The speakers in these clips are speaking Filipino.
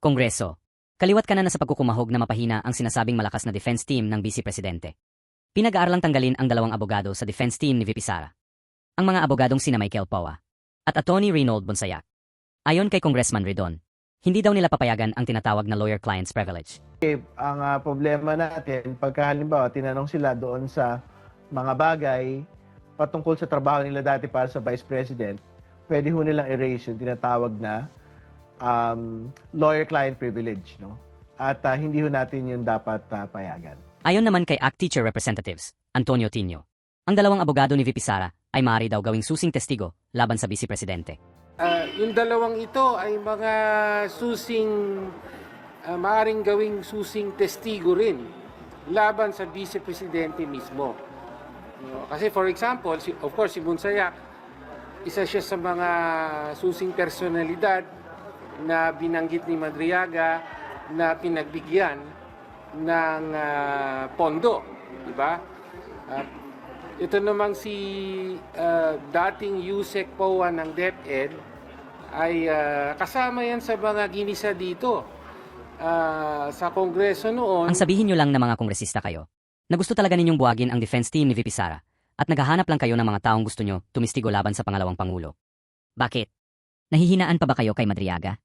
Kongreso. Kaliwat ka na sa pagkukumahog na mapahina ang sinasabing malakas na defense team ng Vice Presidente. Pinag-aaralang tanggalin ang 2 abogado sa defense team ni VP Sara. Ang mga abogadong sina Michael Poa at Attorney Reynold Bonsayak. Ayon kay Congressman Redon, hindi daw nila papayagan ang tinatawag na lawyer-client's privilege. Ang problema natin, pagka halimbawa tinanong sila doon sa mga bagay patungkol sa trabaho nila dati para sa Vice President, pwede ho nilang erase yung tinatawag na lawyer-client privilege. No? At hindi ho natin yun dapat payagan. Ayon naman kay ACT Teacher Representatives, Antonio Tinio, ang 2 abogado ni VP Sara ay maaari daw gawing susing testigo laban sa Vice Presidente. Yung 2 ito ay mga maaaring gawing susing testigo rin laban sa Vice Presidente mismo. Kasi for example, of course si Bonsayak, isa siya sa mga susing personalidad na binanggit ni Madriaga na pinagbigyan ng pondo, di ba? Ito namang si dating Yusek Poa ng DepEd ay kasama yan sa mga ginisa dito sa Kongreso noon. Ang sabihin nyo lang na mga kongresista kayo, na gusto talaga ninyong buwagin ang defense team ni VP Sara at naghahanap lang kayo ng mga taong gusto nyo tumistigo laban sa pangalawang Pangulo. Bakit? Nahihinaan pa ba kayo kay Madriaga?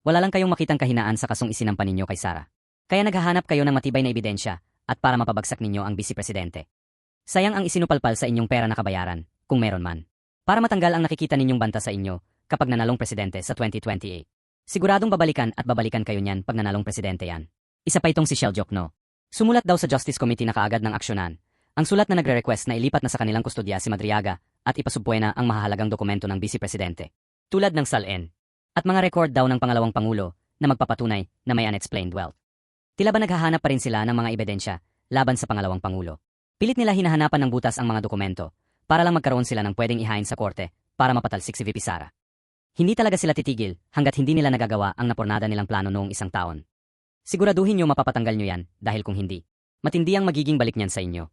Wala lang kayong makitang kahinaan sa kasong isinampan ninyo kay Sara. Kaya naghahanap kayo ng matibay na ebidensya at para mapabagsak ninyo ang Vice Presidente. Sayang ang isinupalpal sa inyong pera na kabayaran, kung meron man. Para matanggal ang nakikita ninyong banta sa inyo kapag nanalong presidente sa 2028. Siguradong babalikan at babalikan kayo niyan pag nanalong presidente yan. Isa pa itong si Shell Jokno. Sumulat daw sa Justice Committee na kaagad ng aksyonan. Ang sulat na nagre-request na ilipat na sa kanilang kustodya si Madriaga at ipasubpuena ang mahahalagang dokumento ng Vice Presidente. Tulad ng SALN. At mga record daw ng pangalawang Pangulo na magpapatunay na may unexplained wealth. Tila ba naghahanap pa rin sila ng mga ebidensya laban sa pangalawang Pangulo? Pilit nila hinahanapan ng butas ang mga dokumento para lang magkaroon sila ng pwedeng ihain sa korte para mapatalsik si VP Sara. Hindi talaga sila titigil hanggat hindi nila nagagawa ang napornada nilang plano noong 1 taon. Siguraduhin nyo mapapatanggal nyo yan dahil kung hindi, matindi ang magiging balik niyan sa inyo.